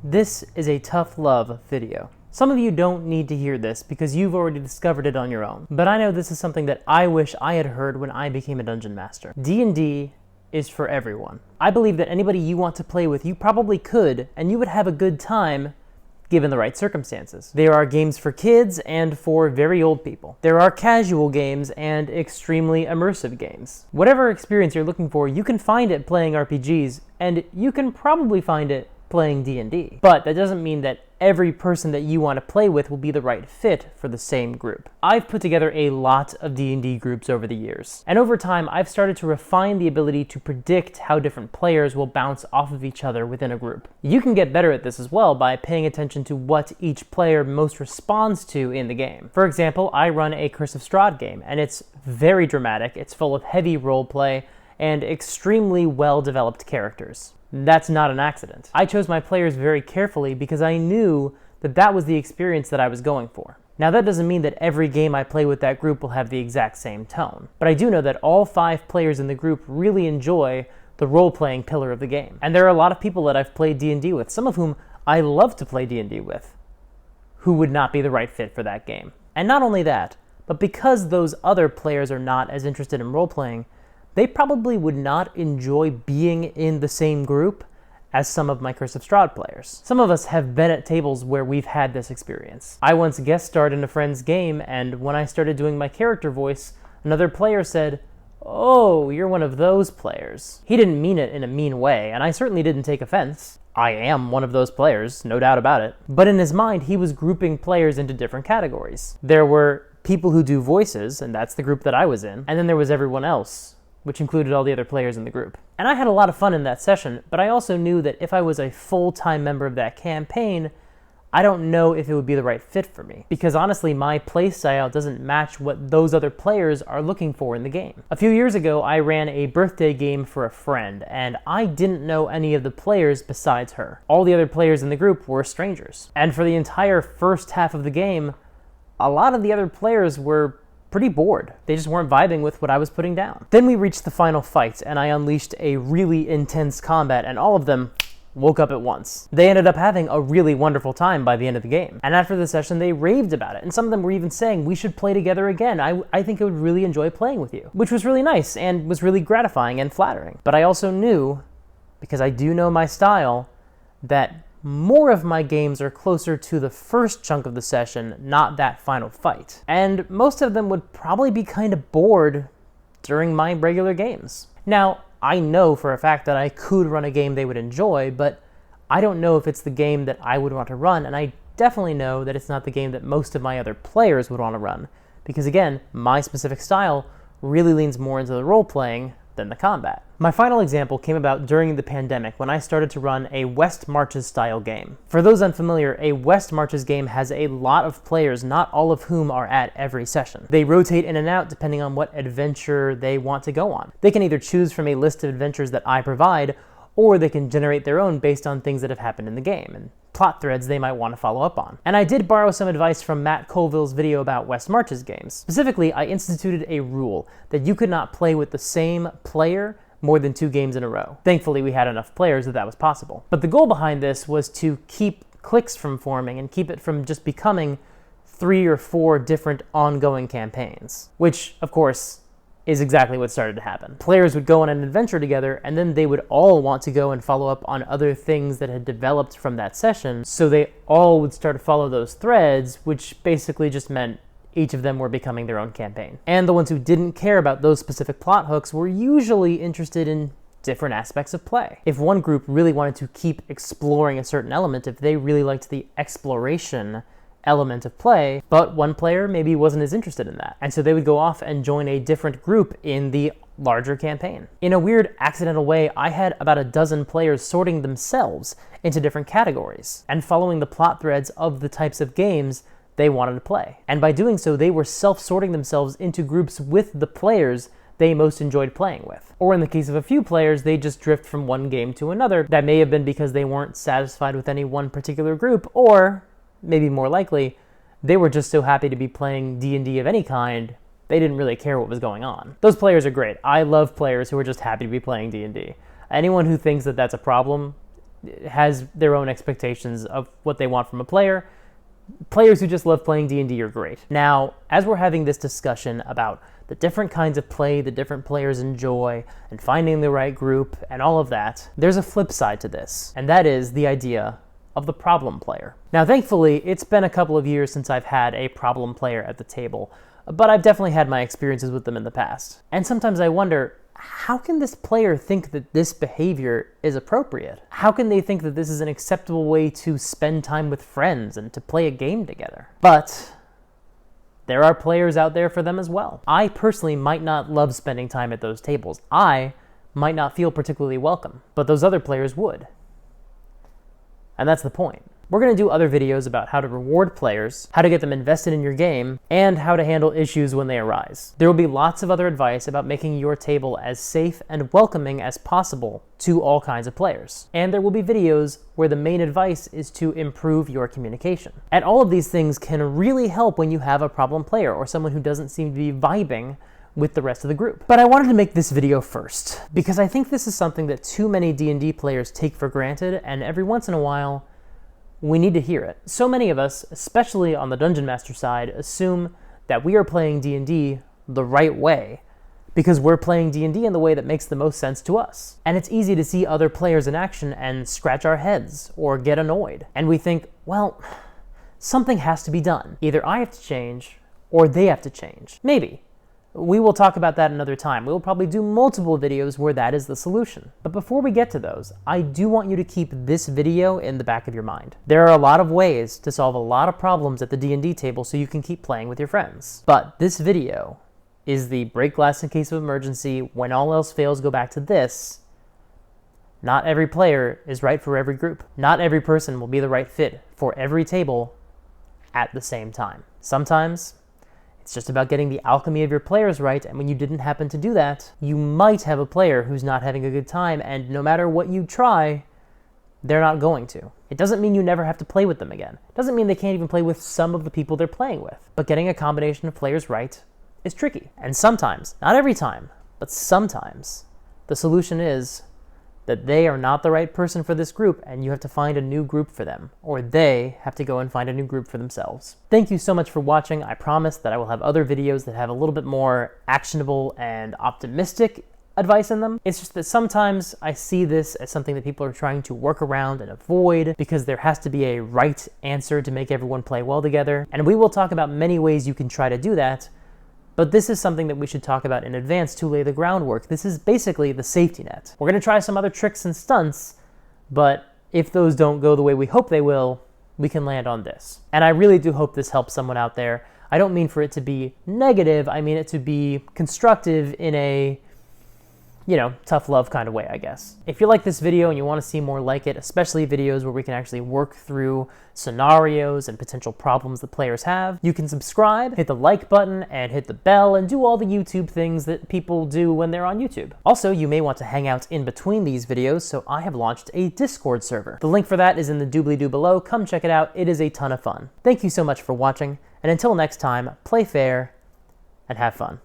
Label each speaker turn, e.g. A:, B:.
A: This is a tough love video. Some of you don't need to hear this because you've already discovered it on your own, but I know this is something that I wish I had heard when I became a dungeon master. D&D is for everyone. I believe that anybody you want to play with, you probably could, and you would have a good time given the right circumstances. There are games for kids and for very old people. There are casual games and extremely immersive games. Whatever experience you're looking for, you can find it playing RPGs, and you can probably find it playing D&D. But that doesn't mean that every person that you want to play with will be the right fit for the same group. I've put together a lot of D&D groups over the years, and over time I've started to refine the ability to predict how different players will bounce off of each other within a group. You can get better at this as well by paying attention to what each player most responds to in the game. For example, I run a Curse of Strahd game, and it's very dramatic, it's full of heavy roleplay, and extremely well-developed characters. That's not an accident. I chose my players very carefully because I knew that that was the experience that I was going for. Now that doesn't mean that every game I play with that group will have the exact same tone, but I do know that all 5 players in the group really enjoy the role-playing pillar of the game. And there are a lot of people that I've played D&D with, some of whom I love to play D&D with, who would not be the right fit for that game. And not only that, but because those other players are not as interested in role-playing, they probably would not enjoy being in the same group as some of my Curse of Strahd players. Some of us have been at tables where we've had this experience. I once guest starred in a friend's game, and when I started doing my character voice, another player said, "Oh, you're one of those players." He didn't mean it in a mean way, and I certainly didn't take offense. I am one of those players, no doubt about it. But in his mind, he was grouping players into different categories. There were people who do voices, and that's the group that I was in, and then there was everyone else, which included all the other players in the group. And I had a lot of fun in that session, but I also knew that if I was a full-time member of that campaign, I don't know if it would be the right fit for me. Because honestly, my playstyle doesn't match what those other players are looking for in the game. A few years ago, I ran a birthday game for a friend, and I didn't know any of the players besides her. All the other players in the group were strangers. And for the entire first half of the game, a lot of the other players were pretty bored. They just weren't vibing with what I was putting down. Then we reached the final fight, and I unleashed a really intense combat, and all of them woke up at once. They ended up having a really wonderful time by the end of the game. And after the session, they raved about it, and some of them were even saying, "We should play together again. I think I would really enjoy playing with you," which was really nice and was really gratifying and flattering. But I also knew, because I do know my style, that more of my games are closer to the first chunk of the session, not that final fight. And most of them would probably be kind of bored during my regular games. Now, I know for a fact that I could run a game they would enjoy, but I don't know if it's the game that I would want to run, and I definitely know that it's not the game that most of my other players would want to run. Because again, my specific style really leans more into the role-playing than the combat. My final example came about during the pandemic when I started to run a West Marches style game. For those unfamiliar, a West Marches game has a lot of players, not all of whom are at every session. They rotate in and out depending on what adventure they want to go on. They can either choose from a list of adventures that I provide, or they can generate their own based on things that have happened in the game, and plot threads they might want to follow up on. And I did borrow some advice from Matt Colville's video about West Marches games. Specifically, I instituted a rule that you could not play with the same player more than 2 games in a row. Thankfully, we had enough players that was possible. But the goal behind this was to keep cliques from forming and keep it from just becoming 3 or 4 different ongoing campaigns, which, of course, is exactly what started to happen. Players would go on an adventure together, and then they would all want to go and follow up on other things that had developed from that session, so they all would start to follow those threads, which basically just meant each of them were becoming their own campaign. And the ones who didn't care about those specific plot hooks were usually interested in different aspects of play. If one group really wanted to keep exploring a certain element, if they really liked the exploration element of play, but one player maybe wasn't as interested in that, and so they would go off and join a different group in the larger campaign. In a weird accidental way, I had about a dozen players sorting themselves into different categories and following the plot threads of the types of games they wanted to play. And by doing so, they were self-sorting themselves into groups with the players they most enjoyed playing with. Or in the case of a few players, they just drift from one game to another. That may have been because they weren't satisfied with any one particular group, or maybe more likely, they were just so happy to be playing D&D of any kind, they didn't really care what was going on. Those players are great. I love players who are just happy to be playing D&D. Anyone who thinks that that's a problem has their own expectations of what they want from a player. Players who just love playing D&D are great. Now, as we're having this discussion about the different kinds of play that different players enjoy and finding the right group and all of that, there's a flip side to this, and that is the idea of the problem player. Now, thankfully, it's been a couple of years since I've had a problem player at the table, but I've definitely had my experiences with them in the past. And sometimes I wonder, how can this player think that this behavior is appropriate? How can they think that this is an acceptable way to spend time with friends and to play a game together? But there are players out there for them as well. I personally might not love spending time at those tables. I might not feel particularly welcome, but those other players would. And that's the point. We're going to do other videos about how to reward players, how to get them invested in your game, and how to handle issues when they arise. There will be lots of other advice about making your table as safe and welcoming as possible to all kinds of players. And there will be videos where the main advice is to improve your communication. And all of these things can really help when you have a problem player or someone who doesn't seem to be vibing with the rest of the group. But I wanted to make this video first, because I think this is something that too many D&D players take for granted, and every once in a while, we need to hear it. So many of us, especially on the Dungeon Master side, assume that we are playing D&D the right way because we're playing D&D in the way that makes the most sense to us. And it's easy to see other players in action and scratch our heads or get annoyed. And we think, well, something has to be done. Either I have to change or they have to change. Maybe. We will talk about that another time. We will probably do multiple videos where that is the solution. But before we get to those, I do want you to keep this video in the back of your mind. There are a lot of ways to solve a lot of problems at the D&D table so you can keep playing with your friends. But this video is the break glass in case of emergency, when all else fails go back to this. Not every player is right for every group. Not every person will be the right fit for every table at the same time. Sometimes it's just about getting the alchemy of your players right, and when you didn't happen to do that, you might have a player who's not having a good time, and no matter what you try, they're not going to. It doesn't mean you never have to play with them again. It doesn't mean they can't even play with some of the people they're playing with. But getting a combination of players right is tricky. And sometimes, not every time, but sometimes, the solution is that they are not the right person for this group and you have to find a new group for them, or they have to go and find a new group for themselves. Thank you so much for watching. I promise that I will have other videos that have a little bit more actionable and optimistic advice in them. It's just that sometimes I see this as something that people are trying to work around and avoid because there has to be a right answer to make everyone play well together. And we will talk about many ways you can try to do that. But this is something that we should talk about in advance to lay the groundwork. This is basically the safety net. We're going to try some other tricks and stunts, but if those don't go the way we hope they will, we can land on this. And I really do hope this helps someone out there. I don't mean for it to be negative. I mean it to be constructive in a, tough love kind of way, I guess. If you like this video and you want to see more like it, especially videos where we can actually work through scenarios and potential problems that players have, you can subscribe, hit the like button, and hit the bell, and do all the YouTube things that people do when they're on YouTube. Also, you may want to hang out in between these videos, so I have launched a Discord server. The link for that is in the doobly-doo below. Come check it out. It is a ton of fun. Thank you so much for watching, and until next time, play fair and have fun.